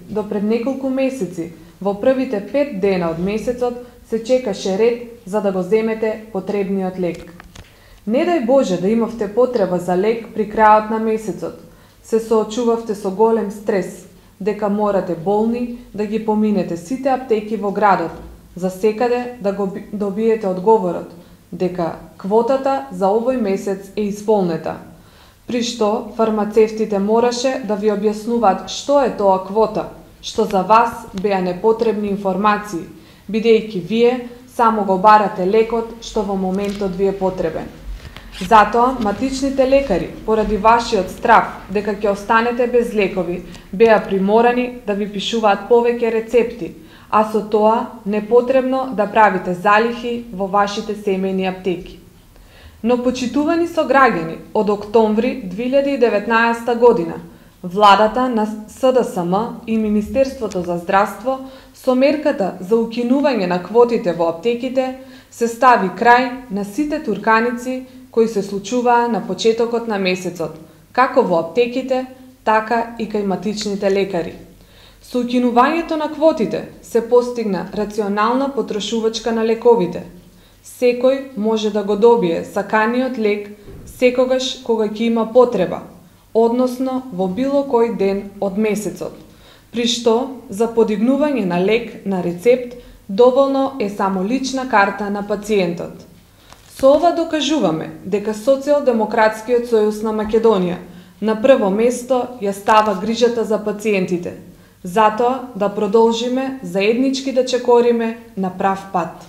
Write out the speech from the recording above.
До пред неколку месеци, во првите 5 дена од месецот, се чекаше ред за да го земете потребниот лек. Не дај Боже да имавте потреба за лек при крајот на месецот, се соочувавте со голем стрес, дека морате болни да ги поминете сите аптеки во градот, за секаде да го добиете одговорот, дека квотата за овој месец е исполнета. При што фармацевтите мораше да ви објаснуваат што е тоа квота, што за вас беа непотребни информации, бидејќи вие само го барате лекот што во моментот ви е потребен. Затоа, матичните лекари, поради вашиот страв дека ќе останете без лекови, беа приморани да ви пишуваат повеќе рецепти, а со тоа непотребно да правите залихи во вашите семејни аптеки. Но почитувани сограѓани, од октомври 2019 година, владата на СДСМ и Министерството за здравство со мерката за укинување на квотите во аптеките се стави крај на сите турканици кои се случуваа на почетокот на месецот, како во аптеките, така и кај матичните лекари. Со укинувањето на квотите се постигна рационална потрошувачка на лековите. Секој може да го добие саканиот лек секогаш кога ќе има потреба, односно во било кој ден од месецот, при што за подигнување на лек на рецепт доволно е само лична карта на пациентот. Со ова докажуваме дека Социјалдемократскиот сојуз на Македонија на прво место ја става грижата за пациентите, затоа да продолжиме заеднички да чекориме на прав пат.